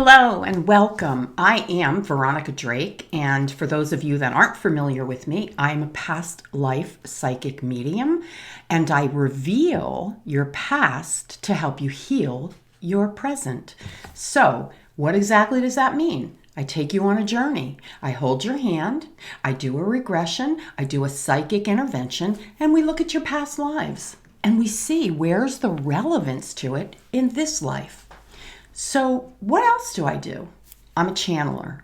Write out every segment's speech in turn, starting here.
Hello and welcome. I am Veronica Drake, and for those of you that aren't familiar with me, I'm a past life psychic medium, and I reveal your past to help you heal your present. So, what exactly does that mean? I take you on a journey. I hold your hand, I do a regression, I do a psychic intervention, and we look at your past lives, and we see where's the relevance to it in this life. So what else do I do? I'm a channeler.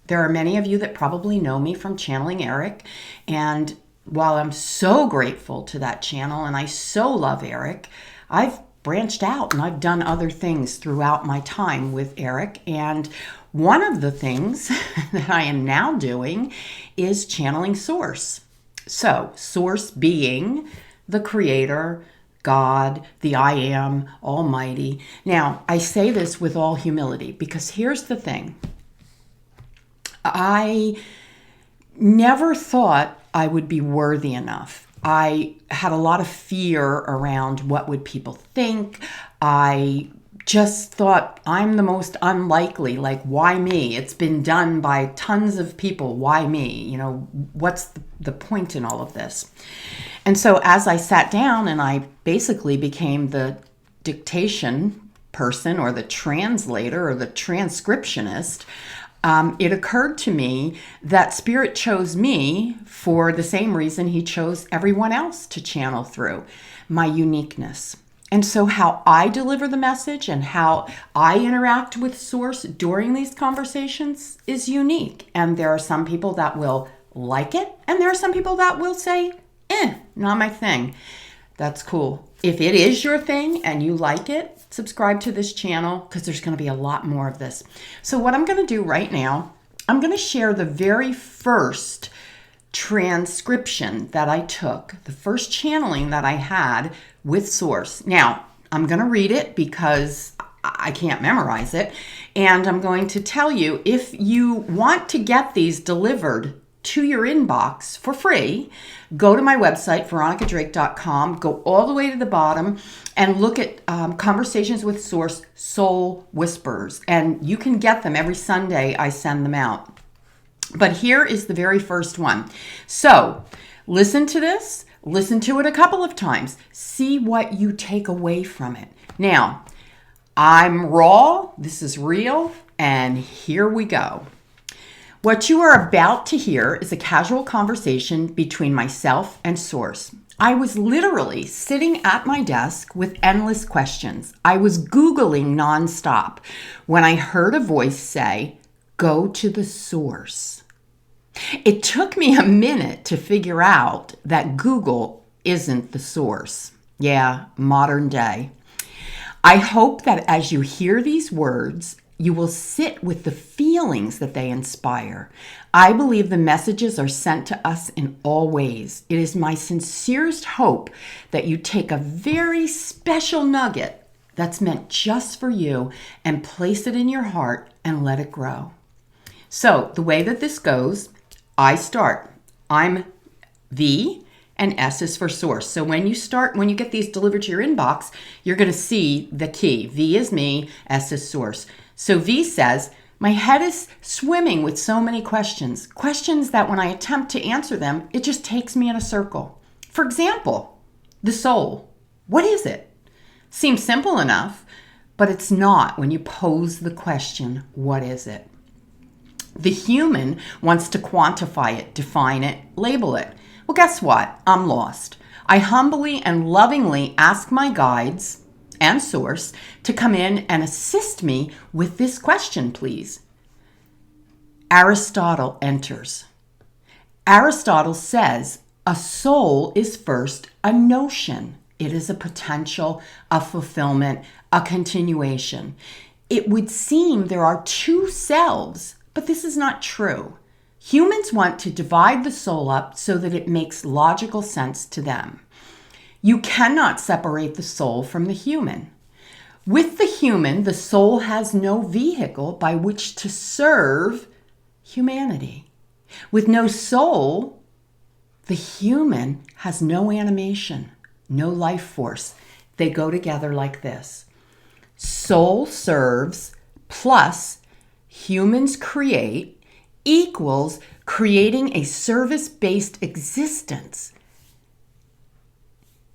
There are many of you that probably know me from channeling Eric. And while I'm so grateful to that channel and I so love Eric, I've branched out and I've done other things throughout my time with Eric. And one of the things that I am now doing is channeling Source. So Source being the creator, God, the I Am, Almighty. Now, I say this with all humility because here's the thing. I never thought I would be worthy enough. I had a lot of fear around what would people think. I just thought I'm the most unlikely, like why me? It's been done by tons of people. Why me? You know, what's the point in all of this? And so as I sat down and I basically became the dictation person or the translator or the transcriptionist, it occurred to me that Spirit chose me for the same reason he chose everyone else to channel through, my uniqueness. And so how I deliver the message and how I interact with Source during these conversations is unique. And there are some people that will like it, and there are some people that will say, not my thing. That's cool. If it is your thing and you like it, subscribe to this channel because there's going to be a lot more of this. So what I'm going to do right now, I'm going to share the very first transcription that I took, the first channeling that I had with Source. Now, I'm going to read it because I can't memorize it. And I'm going to tell you, if you want to get these delivered to your inbox for free, go to my website, veronicadrake.com, go all the way to the bottom and look at Conversations with Source Soul Whispers. And you can get them every Sunday. I send them out. But here is the very first one. So listen to this. Listen to it a couple of times. See what you take away from it. Now, I'm raw. This is real. And here we go. What you are about to hear is a casual conversation between myself and Source. I was literally sitting at my desk with endless questions. I was Googling nonstop when I heard a voice say, "Go to the source." It took me a minute to figure out that Google isn't the source. Yeah, modern day. I hope that as you hear these words, you will sit with the feelings that they inspire. I believe the messages are sent to us in all ways. It is my sincerest hope that you take a very special nugget that's meant just for you and place it in your heart and let it grow. So the way that this goes, I start. I'm V and S is for Source. So when you get these delivered to your inbox, you're going to see the key. V is me, S is Source. So V says, my head is swimming with so many questions that when I attempt to answer them, it just takes me in a circle. For example, the soul. What is it? Seems simple enough, but it's not when you pose the question, what is it? The human wants to quantify it, define it, label it. Well, guess what? I'm lost. I humbly and lovingly ask my guides and Source to come in and assist me with this question, please. Aristotle enters. Aristotle says a soul is first a notion. It is a potential, a fulfillment, a continuation. It would seem there are two selves, but this is not true. Humans want to divide the soul up so that it makes logical sense to them. You cannot separate the soul from the human. With the human, the soul has no vehicle by which to serve humanity. With no soul, the human has no animation, no life force. They go together like this. Soul serves plus humans create equals creating a service-based existence.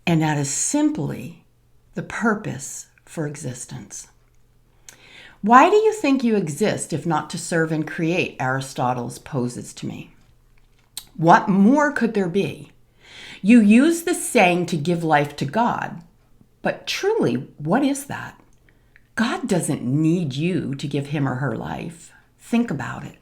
And that is simply the purpose for existence. Why do you think you exist if not to serve and create? Aristotle poses to me. What more could there be? You use this saying to give life to God, but truly, what is that? God doesn't need you to give him or her life. Think about it.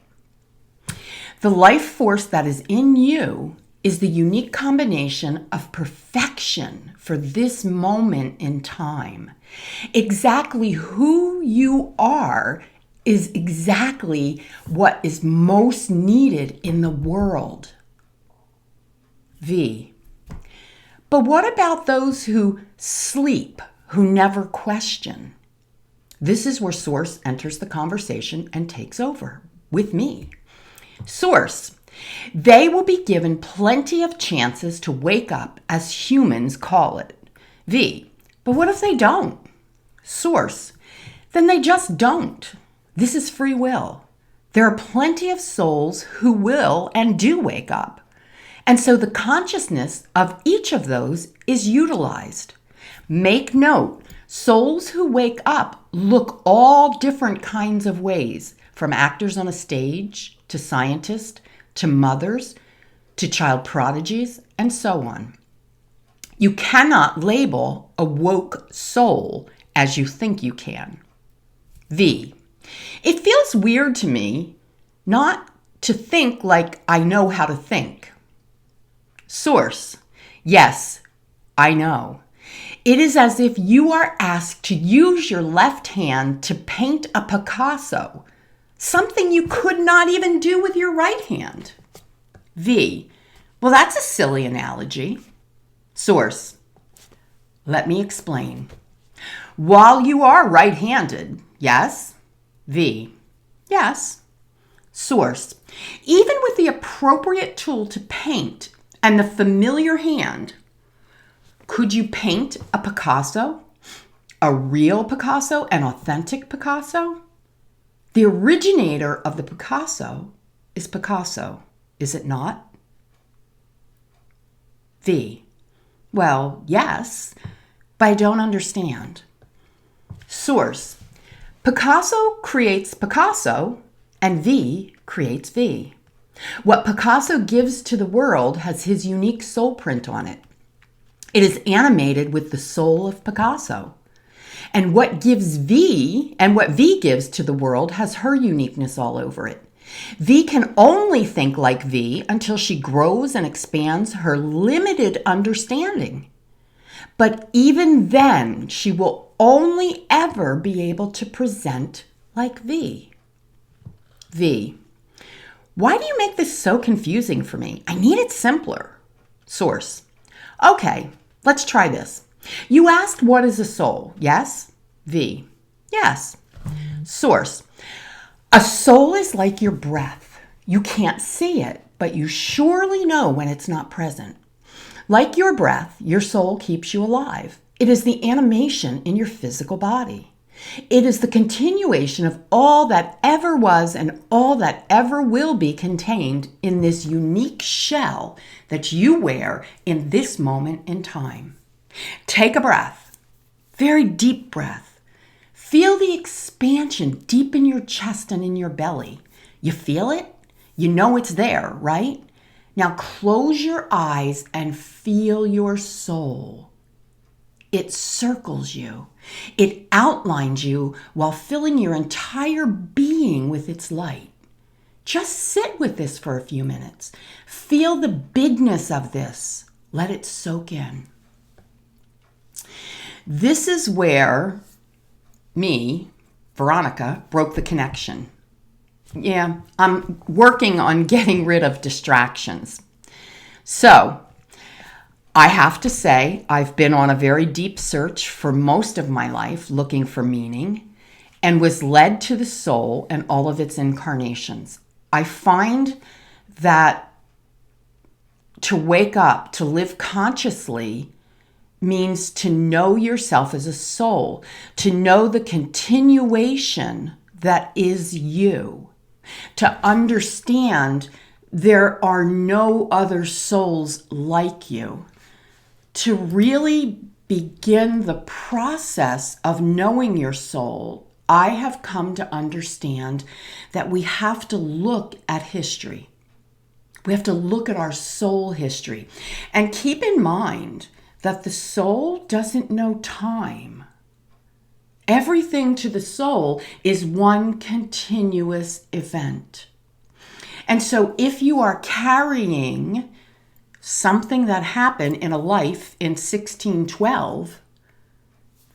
The life force that is in you is the unique combination of perfection for this moment in time. Exactly who you are is exactly what is most needed in the world. V. But what about those who sleep, who never question? This is where Source enters the conversation and takes over with me. Source. They will be given plenty of chances to wake up, as humans call it. V. But what if they don't? Source. Then they just don't. This is free will. There are plenty of souls who will and do wake up. And so the consciousness of each of those is utilized. Make note, souls who wake up look all different kinds of ways, from actors on a stage, to scientists, to mothers, to child prodigies, and so on. You cannot label a woke soul as you think you can. V. It feels weird to me not to think like I know how to think. Source. Yes, I know. It is as if you are asked to use your left hand to paint a Picasso, something you could not even do with your right hand. V. Well, that's a silly analogy. Source. Let me explain. While you are right-handed, yes? V. Yes. Source. Even with the appropriate tool to paint and the familiar hand, could you paint a Picasso? A real Picasso? An authentic Picasso? The originator of the Picasso is Picasso, is it not? V. Well, yes, but I don't understand. Source. Picasso creates Picasso, and V creates V. What Picasso gives to the world has his unique soul print on it. It is animated with the soul of Picasso. And what V gives to the world has her uniqueness all over it. V can only think like V until she grows and expands her limited understanding. But even then, she will only ever be able to present like V. V. Why do you make this so confusing for me? I need it simpler. Source. Okay, let's try this. You asked what is a soul, yes? V. Yes. Source. A soul is like your breath. You can't see it, but you surely know when it's not present. Like your breath, your soul keeps you alive. It is the animation in your physical body. It is the continuation of all that ever was and all that ever will be contained in this unique shell that you wear in this moment in time. Take a breath, very deep breath. Feel the expansion deep in your chest and in your belly. You feel it? You know it's there, right? Now close your eyes and feel your soul. It circles you. It outlines you while filling your entire being with its light. Just sit with this for a few minutes. Feel the bigness of this. Let it soak in. This is where me, Veronica, broke the connection. Yeah, I'm working on getting rid of distractions. So, I have to say, I've been on a very deep search for most of my life, looking for meaning, and was led to the soul and all of its incarnations. I find that to wake up, to live consciously, means to know yourself as a soul, to know the continuation that is you, to understand there are no other souls like you, to really begin the process of knowing your soul. I have come to understand that we have to look at history. We have to look at our soul history and keep in mind that the soul doesn't know time. Everything to the soul is one continuous event. And so if you are carrying something that happened in a life in 1612,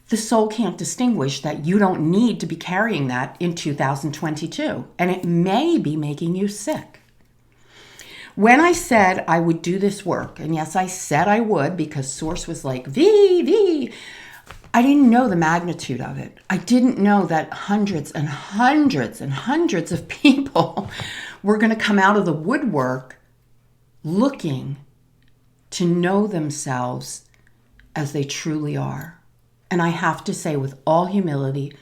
the soul can't distinguish that you don't need to be carrying that in 2022. And it may be making you sick. When I said I would do this work, and yes, I said I would because Source was like, V, I didn't know the magnitude of it. I didn't know that hundreds and hundreds and hundreds of people were going to come out of the woodwork looking to know themselves as they truly are. And I have to say, with all humility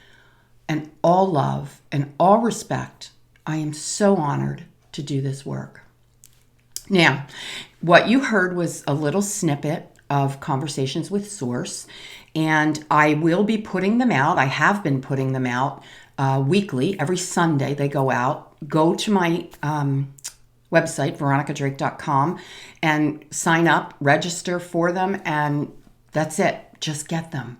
and all love and all respect, I am so honored to do this work. Now, what you heard was a little snippet of Conversations with Source, and I will be putting them out. I have been putting them out weekly. Every Sunday they go out. Go to my website, veronicadrake.com, and sign up, register for them, and that's it. Just get them.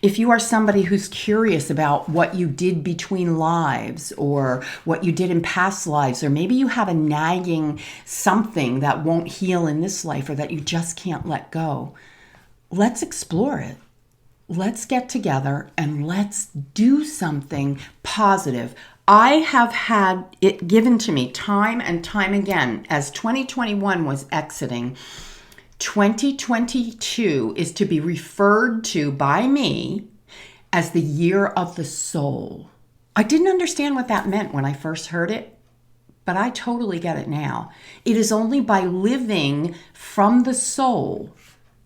If you are somebody who's curious about what you did between lives or what you did in past lives, or maybe you have a nagging something that won't heal in this life or that you just can't let go, let's explore it. Let's get together and let's do something positive. I have had it given to me time and time again as 2021 was exiting. 2022 is to be referred to by me as the year of the soul. I didn't understand what that meant when I first heard it, but I totally get it now. It is only by living from the soul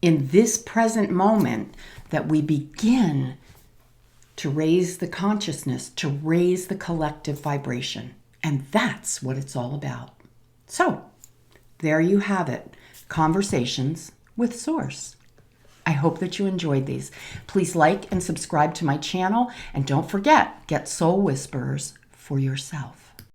in this present moment that we begin to raise the consciousness, to raise the collective vibration. And that's what it's all about. So, there you have it. Conversations with Source. I hope that you enjoyed these. Please like and subscribe to my channel, and don't forget, get Soul Whisperers for yourself.